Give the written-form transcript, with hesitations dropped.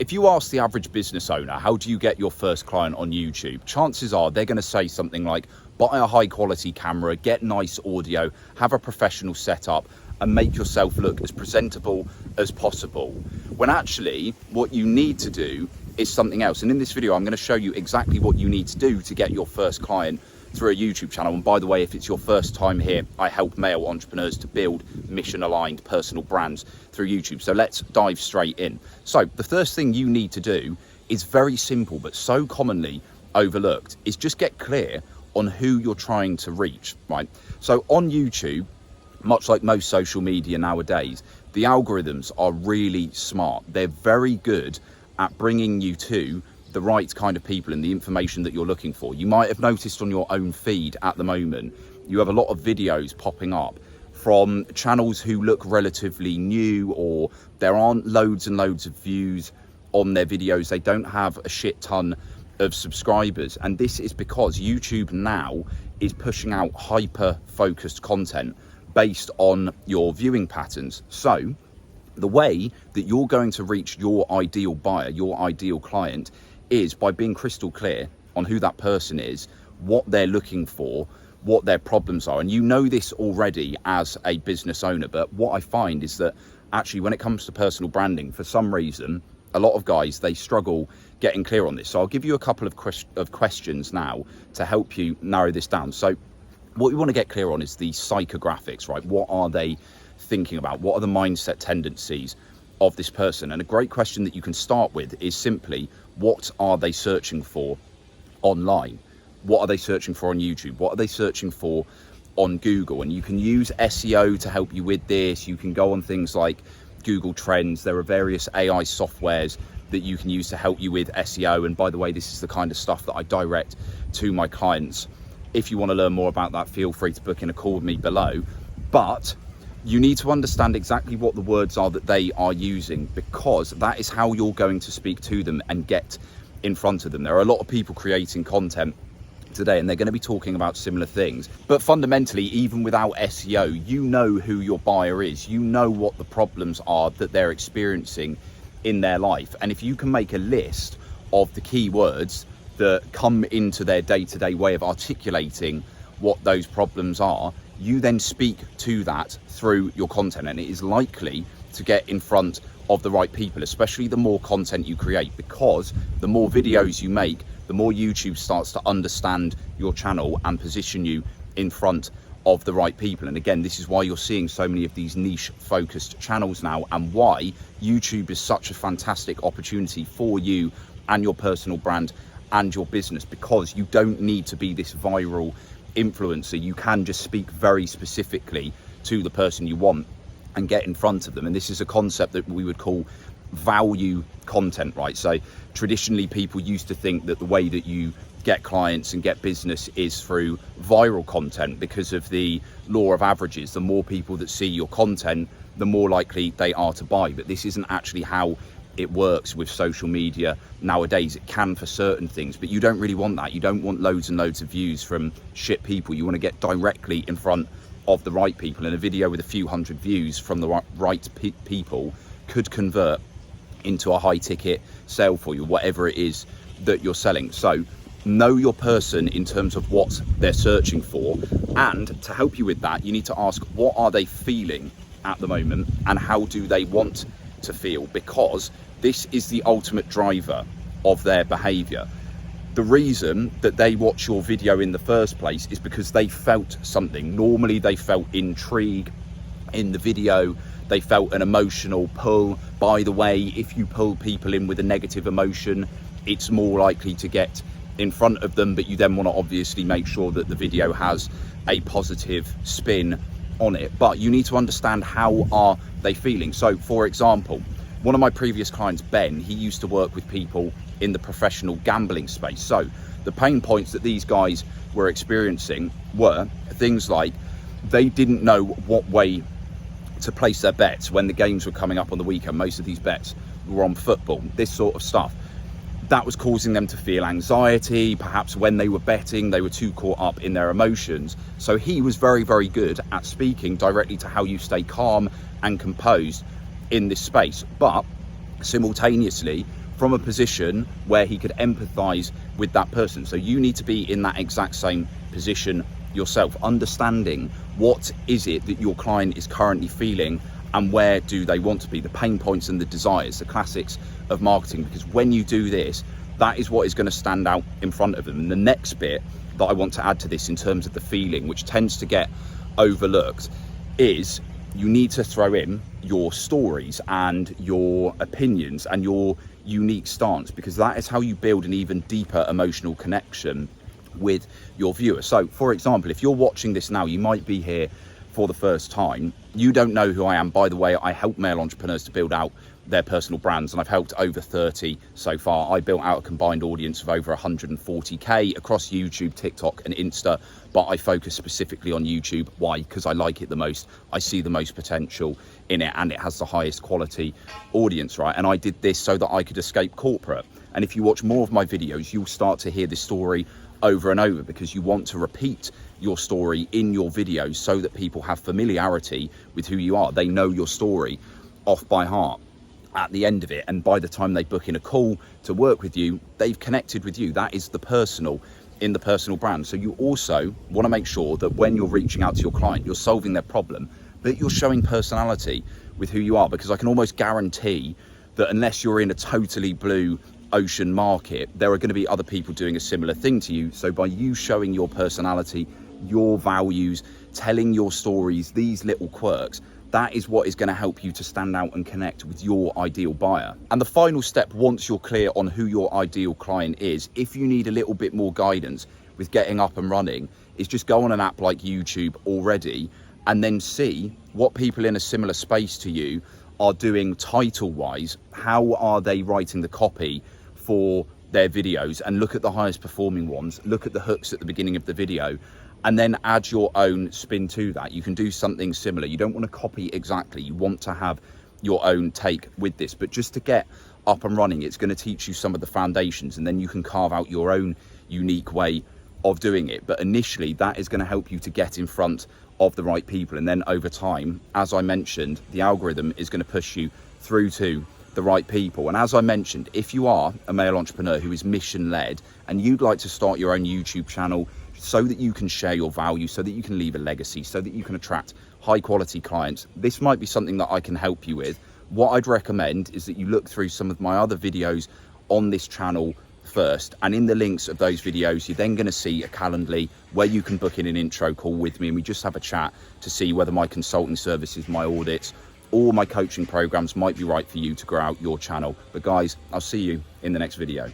If you ask the average business owner, how do you get your first client on YouTube? Chances are they're going to say something like, buy a high quality camera, get nice audio, have a professional setup, and make yourself look as presentable as possible. When actually what you need to do is something else. And in this video, I'm going to show you exactly what you need to do to get your first client through a YouTube channel. And by the way, if it's your first time here, I help male entrepreneurs to build mission-aligned personal brands through YouTube. So let's dive straight in. So the first thing you need to do is very simple, but so commonly overlooked, is just get clear on who you're trying to reach, right? So on YouTube, much like most social media nowadays, the algorithms are really smart. They're very good at bringing you to the right kind of people and the information that you're looking for. You might have noticed on your own feed at the moment, you have a lot of videos popping up from channels who look relatively new, or there aren't loads and loads of views on their videos. They don't have a shit ton of subscribers. And this is because YouTube now is pushing out hyper focused content based on your viewing patterns. So the way that you're going to reach your ideal buyer, your ideal client, is by being crystal clear on who that person is, what they're looking for, what their problems are. And you know this already as a business owner, but what I find is that actually when it comes to personal branding, for some reason, a lot of guys, they struggle getting clear on this. So I'll give you a couple of questions now to help you narrow this down. So what you want to get clear on is the psychographics, right? What are they thinking about? What are the mindset tendencies of this person? And a great question that you can start with is simply, what are they searching for online? What are they searching for on YouTube? What are they searching for on Google? And you can use SEO to help you with this. You can go on things like Google Trends. There are various AI softwares that you can use to help you with SEO. And by the way, this is the kind of stuff that I direct to my clients. If you want to learn more about that, feel free to book in a call with me below. But you need to understand exactly what the words are that they are using, because that is how you're going to speak to them and get in front of them. There are a lot of people creating content today and they're going to be talking about similar things, but fundamentally, even without SEO, you know who your buyer is. You know what the problems are that they're experiencing in their life. And if you can make a list of the keywords that come into their day-to-day way of articulating what those problems are, you then speak to that through your content, and it is likely to get in front of the right people, especially the more content you create, because the more videos you make, the more YouTube starts to understand your channel and position you in front of the right people. And again, this is why you're seeing so many of these niche focused channels now, and why YouTube is such a fantastic opportunity for you and your personal brand and your business, because you don't need to be this viral influencer. You can just speak very specifically to the person you want and get in front of them. And this is a concept that we would call value content, right? So traditionally, people used to think that the way that you get clients and get business is through viral content, because of the law of averages. The more people that see your content, the more likely they are to buy. But this isn't actually how it works with social media nowadays. It can for certain things, but you don't really want that. You don't want loads and loads of views from shit people. You want to get directly in front of the right people, and a video with a few hundred views from the right people could convert into a high ticket sale for you, whatever it is that you're selling. So know your person in terms of what they're searching for, and to help you with that, you need to ask, what are they feeling at the moment and how do they want to feel? Because this is the ultimate driver of their behavior. The reason that they watch your video in the first place is because they felt something. Normally they felt intrigue in the video, they felt an emotional pull. By the way, if you pull people in with a negative emotion, it's more likely to get in front of them, but you then want to obviously make sure that the video has a positive spin on it. But you need to understand, how are they feeling? So for example, one of my previous clients, Ben, he used to work with people in the professional gambling space. So the pain points that these guys were experiencing were things like they didn't know what way to place their bets when the games were coming up on the weekend. Most of these bets were on football, this sort of stuff. That was causing them to feel anxiety. Perhaps when they were betting, they were too caught up in their emotions. So he was very, very good at speaking directly to how you stay calm and composed in this space. But simultaneously, from a position where he could empathize with that person. So you need to be in that exact same position yourself, understanding what is it that your client is currently feeling and where do they want to be, the pain points and the desires, the classics of marketing. Because when you do this, that is what is going to stand out in front of them. And the next bit that I want to add to this in terms of the feeling, which tends to get overlooked, is you need to throw in your stories and your opinions and your unique stance, because that is how you build an even deeper emotional connection with your viewer. So for example, if you're watching this now, you might be here for the first time. You don't know who I am. By the way, I help male entrepreneurs to build out their personal brands, and I've helped over 30 so far. I built out a combined audience of over 140k across YouTube, TikTok and Insta, but I focus specifically on YouTube. Why? Because I like it the most. I see the most potential in it, and it has the highest quality audience, right? And I did this so that I could escape corporate. And if you watch more of my videos, you'll start to hear this story over and over, because you want to repeat your story in your videos so that people have familiarity with who you are. They know your story off by heart at the end of it, and by the time they book in a call to work with you, they've connected with you. That is the personal in the personal brand. So you also want to make sure that when you're reaching out to your client, you're solving their problem, but you're showing personality with who you are, because I can almost guarantee that unless you're in a totally blue ocean market, there are going to be other people doing a similar thing to you. So by you showing your personality, your values, telling your stories, these little quirks, that is what is going to help you to stand out and connect with your ideal buyer. And the final step, once you're clear on who your ideal client is, if you need a little bit more guidance with getting up and running, is just go on an app like YouTube already and then see what people in a similar space to you are doing title wise. How are they writing the copy for their videos? And look at the highest performing ones, look at the hooks at the beginning of the video, and then add your own spin to that. You can do something similar. You don't want to copy exactly, you want to have your own take with this. But just to get up and running, it's going to teach you some of the foundations, and then you can carve out your own unique way of doing it. But initially, that is going to help you to get in front of the right people, and then over time, as I mentioned, the algorithm is going to push you through to the right people. And as I mentioned, if you are a male entrepreneur who is mission led and you'd like to start your own YouTube channel so that you can share your value, so that you can leave a legacy, so that you can attract high quality clients, this might be something that I can help you with. What I'd recommend is that you look through some of my other videos on this channel first, and in the links of those videos, you're then going to see a Calendly where you can book in an intro call with me, and we just have a chat to see whether my consulting services, my audits, or my coaching programs might be right for you to grow out your channel. But guys, I'll see you in the next video.